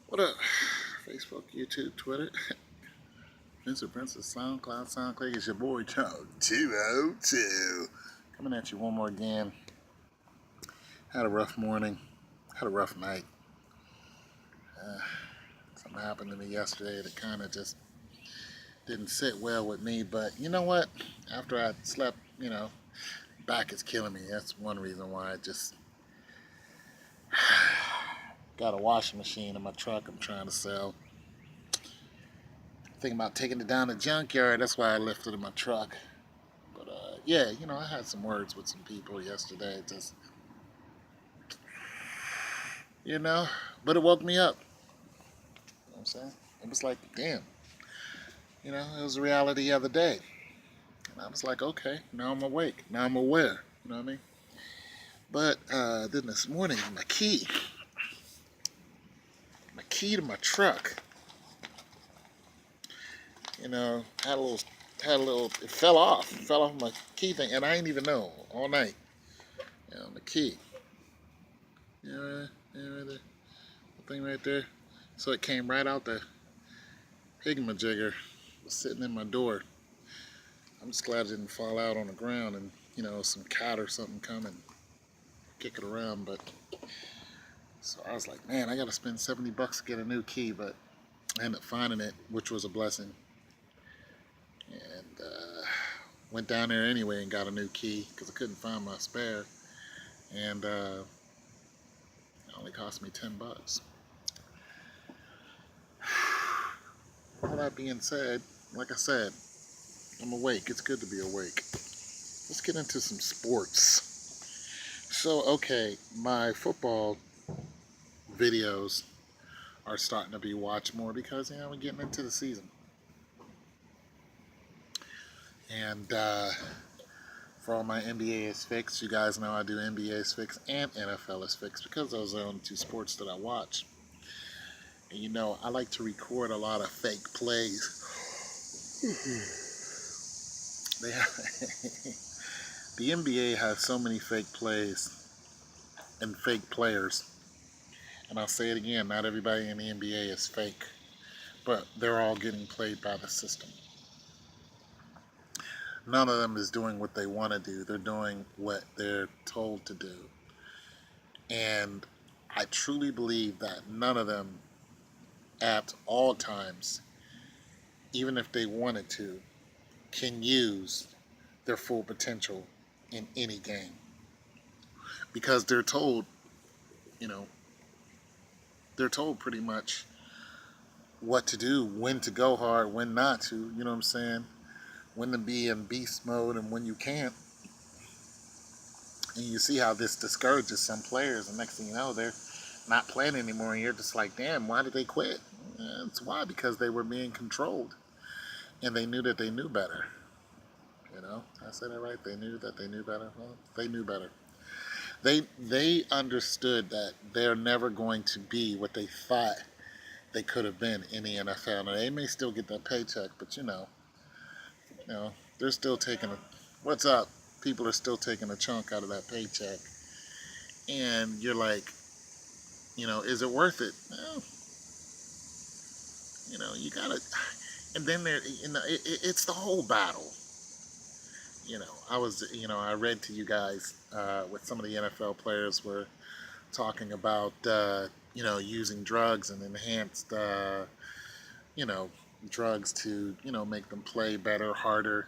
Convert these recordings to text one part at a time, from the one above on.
What up? Facebook, YouTube, Twitter, Mr. Princess, SoundCloud. It's your boy, Charles 202. Coming at you one more again. Had a rough morning. Had a rough night. Something happened to me yesterday that kind of just didn't sit well with me. But you know what? After I slept, back is killing me. That's one reason why I just got a washing machine in my truck I'm trying to sell. Thinking about taking it down to the junkyard. That's why I left it in my truck. But yeah, I had some words with some people yesterday. Just, but it woke me up. You know what I'm saying? It was like, damn. It was a reality the other day. And I was like, okay, now I'm awake. Now I'm aware. You know what I mean? But then this morning, my key to my truck, it fell off. It fell off my key thing, and I didn't even know all night. The key. Right there. The thing right there. So it came right out the higamajigger. Was sitting in my door. I'm just glad it didn't fall out on the ground and, some cat or something come and kick it around. But so I was like, man, I got to spend $70 to get a new key. But I ended up finding it, which was a blessing. And went down there anyway and got a new key because I couldn't find my spare. And it only cost me $10. All that being said, like I said, I'm awake. It's good to be awake. Let's get into some sports. So, okay, my football videos are starting to be watched more because, we're getting into the season. And for all my NBA is fixed, you guys know I do NBA is fixed and NFL is fixed because those are the only two sports that I watch. And I like to record a lot of fake plays. They have the NBA has so many fake plays and fake players. And I'll say it again, not everybody in the NBA is fake, but they're all getting played by the system. None of them is doing what they want to do. They're doing what they're told to do. And I truly believe that none of them at all times, even if they wanted to, can use their full potential in any game. Because they're told, they're told pretty much what to do, when to go hard, when not to, you know what I'm saying? When to be in beast mode and when you can't. And you see how this discourages some players, and next thing you know, they're not playing anymore, and you're just like, damn, why did they quit? It's why, because they were being controlled, and they knew that they knew better. I said it right. They knew that they knew better. Well, they knew better. They understood that they're never going to be what they thought they could have been in the NFL. Now, they may still get that paycheck, but they're still taking a. What's up? People are still taking a chunk out of that paycheck, and you're like, is it worth it? Well, you gotta. And then it's the whole battle. I read to you guys what some of the NFL players were talking about, using drugs and enhanced, drugs to, make them play better, harder,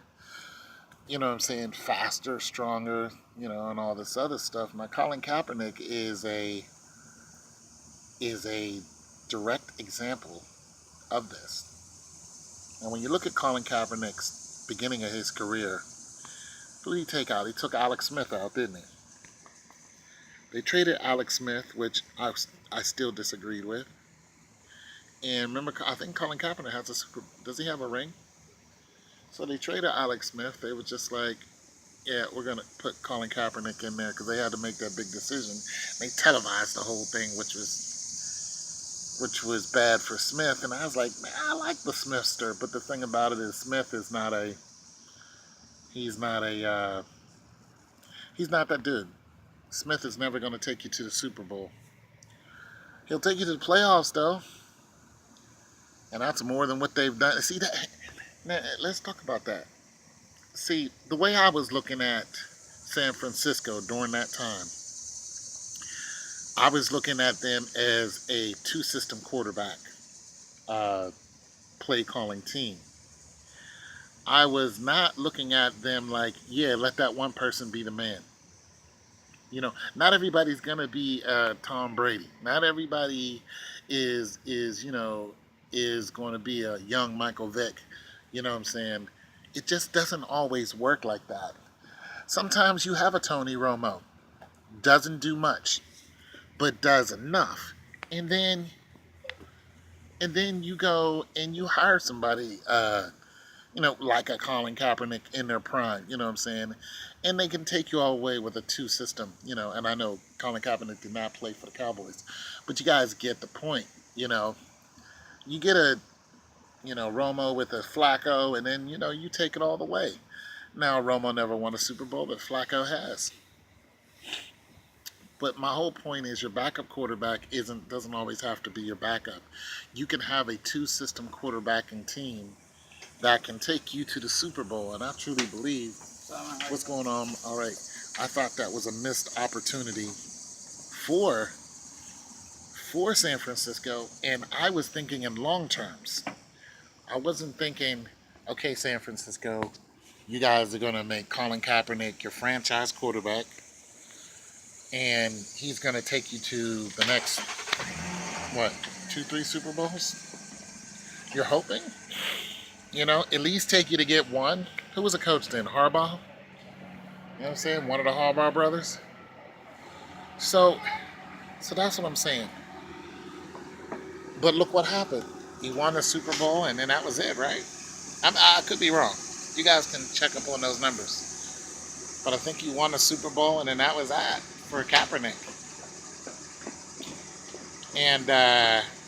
what I'm saying, faster, stronger, and all this other stuff. Now, Colin Kaepernick is a direct example of this. And when you look at Colin Kaepernick's beginning of his career, who did he take out? He took Alex Smith out, didn't he? They traded Alex Smith, which I still disagreed with. And remember, I think Colin Kaepernick does he have a ring? So they traded Alex Smith. They were just like, yeah, we're going to put Colin Kaepernick in there because they had to make that big decision. They televised the whole thing, which was bad for Smith. And I was like, man, I like the Smithster, but the thing about it is Smith is he's not that dude. Smith is never going to take you to the Super Bowl. He'll take you to the playoffs, though. And that's more than what they've done. See that? Now, let's talk about that. See, the way I was looking at San Francisco during that time, I was looking at them as a two-system quarterback uh, play calling team. I was not looking at them like, yeah, let that one person be the man. Not everybody's gonna be Tom Brady. Not everybody is going to be a young Michael Vick. You know what I'm saying? It just doesn't always work like that. Sometimes you have a Tony Romo, doesn't do much, but does enough, and then you go and you hire somebody, like a Colin Kaepernick in their prime. You know what I'm saying? And they can take you all the way with a two system. And I know Colin Kaepernick did not play for the Cowboys, but you guys get the point. You get a Romo with a Flacco, and then you take it all the way. Now Romo never won a Super Bowl, but Flacco has. But my whole point is your backup quarterback doesn't always have to be your backup. You can have a two-system quarterbacking team that can take you to the Super Bowl, and I truly believe what's going on. All right, I thought that was a missed opportunity for San Francisco, and I was thinking in long terms. I wasn't thinking, okay, San Francisco, you guys are going to make Colin Kaepernick your franchise quarterback, and he's going to take you to the next, what, 2, 3 Super Bowls? You're hoping? At least take you to get one. Who was a coach then? Harbaugh? You know what I'm saying? One of the Harbaugh brothers. So that's what I'm saying. But look what happened. He won the Super Bowl, and then that was it, right? I could be wrong. You guys can check up on those numbers. But I think he won the Super Bowl, and then that was that for Kaepernick. And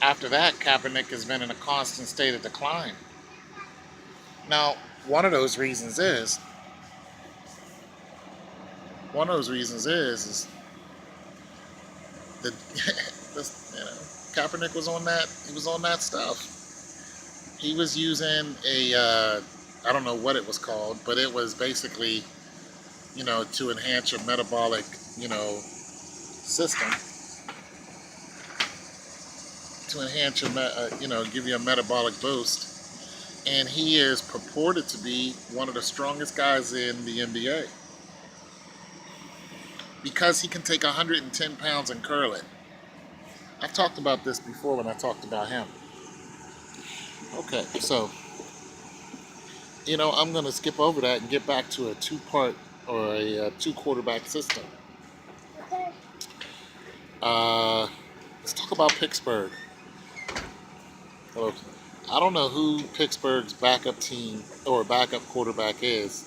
after that, Kaepernick has been in a constant state of decline. Now, one of those reasons is that Kaepernick was on that. He was on that stuff. He was using I don't know what it was called, but it was basically, to enhance your metabolic, system, to enhance your, give you a metabolic boost. And he is purported to be one of the strongest guys in the NBA because he can take 110 pounds and curl it. I've talked about this before when I talked about him. Okay, so, I'm going to skip over that and get back to a two-part or a two-quarterback system. Let's talk about Pittsburgh. I don't know who Pittsburgh's backup team or backup quarterback is,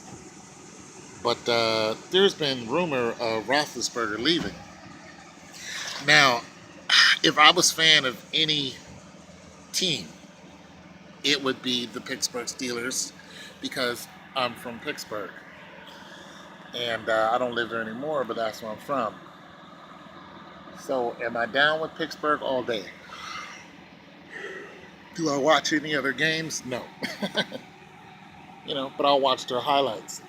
but there's been rumor of Roethlisberger leaving. Now, if I was a fan of any team, it would be the Pittsburgh Steelers because I'm from Pittsburgh. And I don't live there anymore, but that's where I'm from. So am I down with Pittsburgh all day? Do I watch any other games? No. But I'll watch their highlights.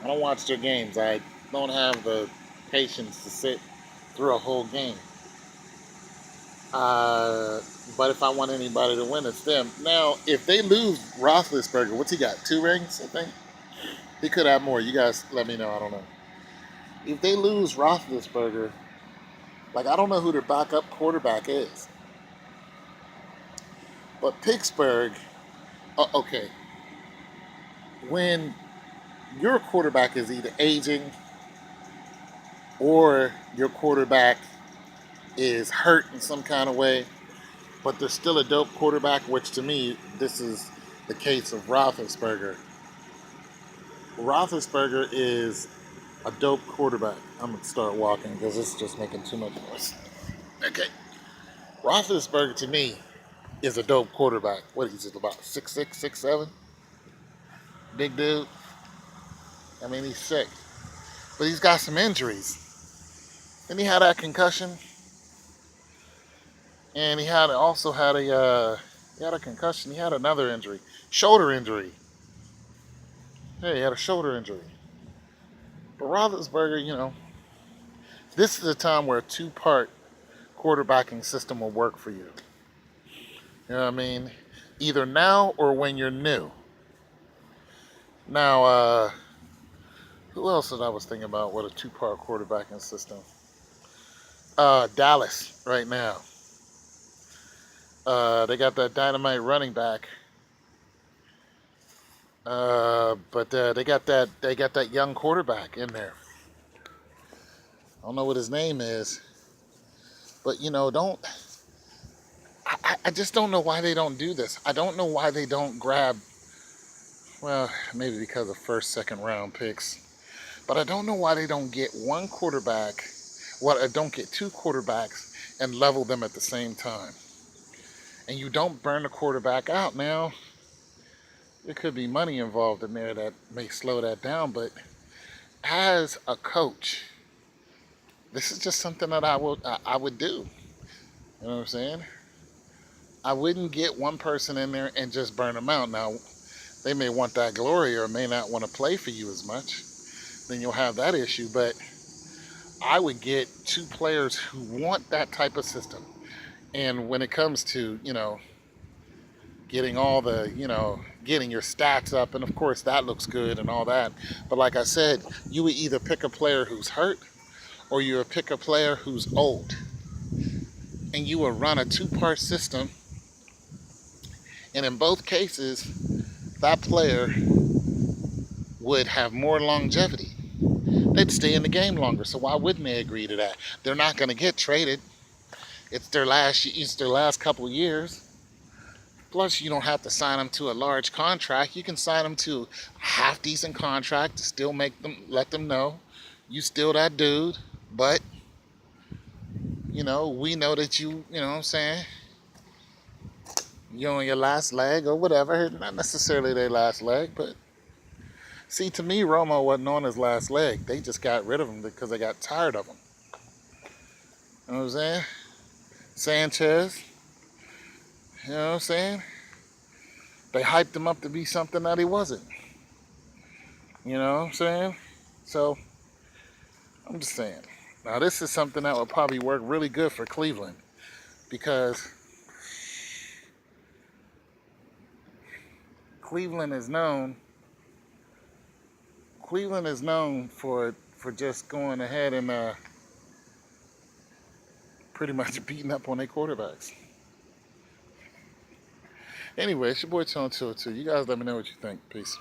I don't watch their games. I don't have the patience to sit through a whole game. But if I want anybody to win, it's them. Now, if they lose Roethlisberger, what's he got? 2 rings, I think? He could have more. You guys let me know. I don't know. If they lose Roethlisberger, I don't know who their backup quarterback is. But Pittsburgh, okay. When your quarterback is either aging or your quarterback is hurt in some kind of way, but they're still a dope quarterback, which to me, this is the case of Roethlisberger. Roethlisberger is a dope quarterback. I'm going to start walking because this is just making too much noise. Okay. Roethlisberger, to me, is a dope quarterback. What, he's just about 6'6", 6'7"? Big dude. I mean, he's sick. But he's got some injuries. Didn't he have that concussion? And he had also had a concussion. He had another injury, shoulder injury. Yeah, he had a shoulder injury. But Roethlisberger, this is a time where a two-part quarterbacking system will work for you. You know what I mean? Either now or when you're new. Now, who else that I was thinking about with a two-part quarterbacking system? Dallas right now. They got that dynamite running back. But they got that young quarterback in there. I don't know what his name is, but don't. I just don't know why they don't do this. I don't know why they don't grab. Well, maybe because of first, second round picks, but I don't know why they don't get one quarterback. Well, don't get two quarterbacks and level them at the same time. And you don't burn the quarterback out. Now, there could be money involved in there that may slow that down, but as a coach, this is just something that I would do. You know what I'm saying? I wouldn't get one person in there and just burn them out. Now, they may want that glory or may not want to play for you as much. Then you'll have that issue. But I would get two players who want that type of system. And when it comes to, getting all the, getting your stats up, and of course that looks good and all that. But like I said, you would either pick a player who's hurt or you would pick a player who's old. And you would run a two-part system. And in both cases, that player would have more longevity. They'd stay in the game longer. So why wouldn't they agree to that? They're not going to get traded. It's their last couple of years. Plus, you don't have to sign them to a large contract. You can sign them to a half-decent contract to still let them know you still that dude. But, we know that you know what I'm saying, you're on your last leg or whatever. Not necessarily their last leg, but see, to me, Romo wasn't on his last leg. They just got rid of him because they got tired of him. You know what I'm saying? Sanchez, you know what I'm saying? They hyped him up to be something that he wasn't. You know what I'm saying? So, I'm just saying. Now, this is something that would probably work really good for Cleveland because Cleveland is known for just going ahead and pretty much beating up on their quarterbacks. Anyway, it's your boy Tone 202. You guys let me know what you think. Peace.